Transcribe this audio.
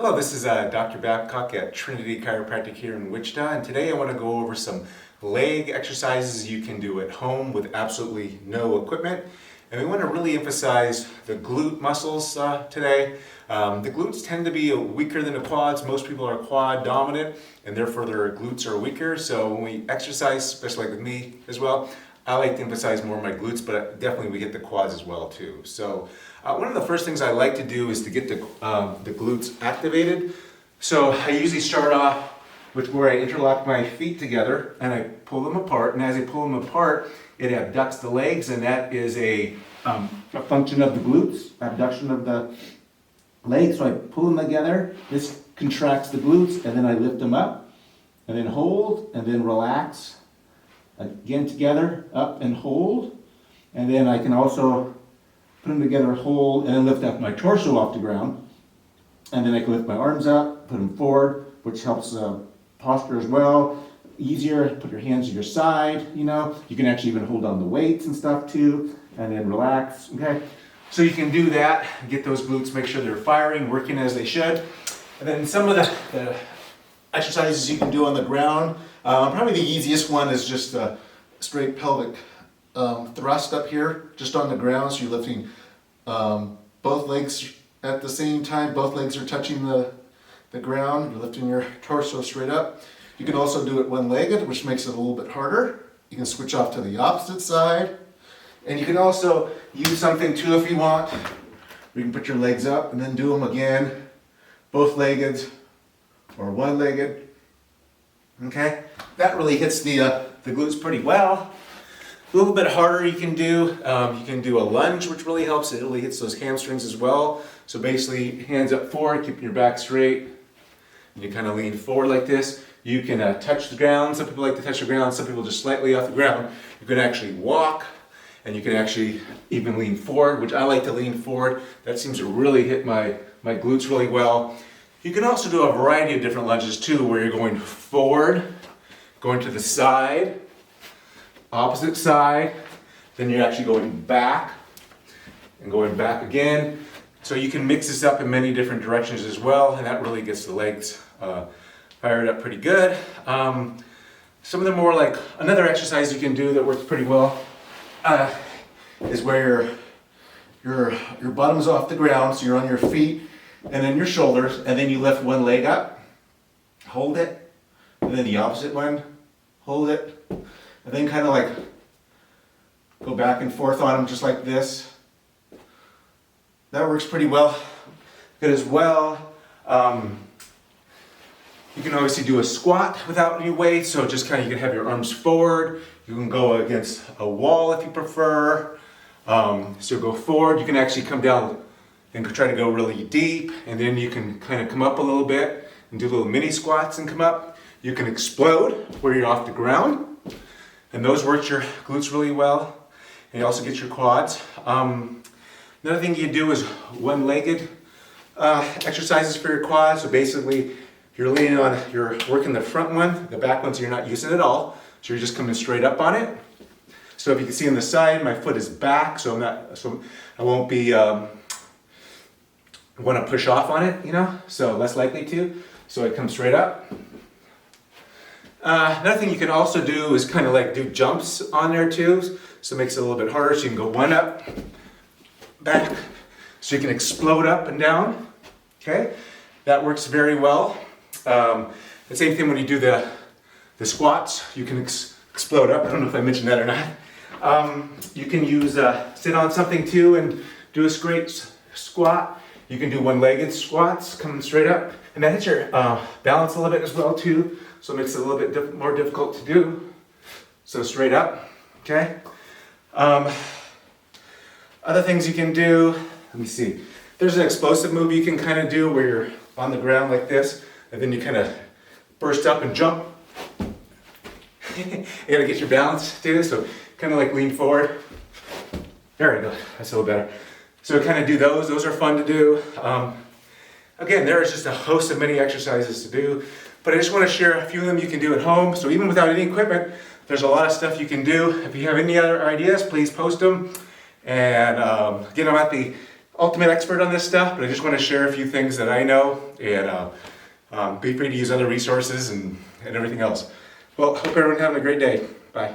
Hello, this is Dr. Babcock at Trinity Chiropractic here in Wichita, and today I want to go over some leg exercises you can do at home with absolutely no equipment. And we want to really emphasize the glute muscles today. The glutes tend to be weaker than the quads. Most people are quad dominant, and therefore their glutes are weaker. So when we exercise, especially like with me as well, I like to emphasize more of my glutes, but definitely we get the quads as well too. So one of the first things I like to do is to get the glutes activated. So I usually start off with where I interlock my feet together and I pull them apart. And as I pull them apart, it abducts the legs, and that is a function of the glutes, abduction of the legs. So I pull them together. This contracts the glutes, and then I lift them up, and then hold, and then relax. Again together, up and hold. And then I can also put them together, hold, and then lift up my torso off the ground. And then I can lift my arms up, put them forward, which helps posture as well. Easier, put your hands to your side, you know. You can actually even hold on the weights and stuff too, and then relax, okay? So you can do that, get those glutes, make sure they're firing, working as they should. And then some of the exercises you can do on the ground. Probably the easiest one is just a straight pelvic thrust up here, just on the ground. So you're lifting both legs at the same time. Both legs are touching the ground. You're lifting your torso straight up. You can also do it one-legged, which makes it a little bit harder. You can switch off to the opposite side. And you can also use something too if you want. You can put your legs up and then do them again, both-legged or one-legged. Okay, that really hits the glutes pretty well. A little bit harder you can do a lunge, which really helps. It really hits those hamstrings as well. So basically, hands up forward, keeping your back straight, and you kind of lean forward like this. You can touch the ground. Some people like to touch the ground. Some people just slightly off the ground. You can actually walk, and you can actually even lean forward, which I like to lean forward. That seems to really hit my glutes really well. You can also do a variety of different lunges too, where you're going forward, going to the side, opposite side, then you're actually going back and going back again. So you can mix this up in many different directions as well, and that really gets the legs fired up pretty good. Some of the more like another exercise you can do that works pretty well is where your bottom's off the ground, so you're on your feet and then your shoulders, and then you lift one leg up, hold it, and then the opposite one, hold it, and then kind of like go back and forth on them just like this. That works pretty well. Good as well. You can obviously do a squat without any weight, so just kind of you can have your arms forward. You can go against a wall if you prefer. So go forward. You can actually come down and try to go really deep, and then you can kind of come up a little bit and do little mini squats and come up. You can explode where you're off the ground, and those work your glutes really well, and you also get your quads. Another thing you do is one-legged exercises for your quads. So basically, you're leaning on, you're working the front one, the back ones you're not using at all, so you're just coming straight up on it. So if you can see on the side, my foot is back, so I won't be want to push off on it, you know, so less likely to. So it comes straight up. Another thing you can also do is kind of like do jumps on there too, so it makes it a little bit harder. So you can go one up, back, so you can explode up and down. Okay, that works very well. The same thing when you do the squats, you can explode up. I don't know if I mentioned that or not. You can use sit on something too and do a straight squat. You can do one-legged squats coming straight up, and that hits your balance a little bit as well too, so it makes it a little bit more difficult to do. So straight up, okay? Other things you can do, let me see. There's an explosive move you can kind of do where you're on the ground like this, and then you kind of burst up and jump. You gotta get your balance too, so kind of like lean forward. There we go, that's a little better. So kind of do those. Those are fun to do. Again, there is just a host of many exercises to do, but I just want to share a few of them you can do at home. So even without any equipment, there's a lot of stuff you can do. If you have any other ideas, please post them. And again, I'm at the ultimate expert on this stuff, but I just want to share a few things that I know, and be free to use other resources and everything else. Well, hope everyone's having a great day. Bye.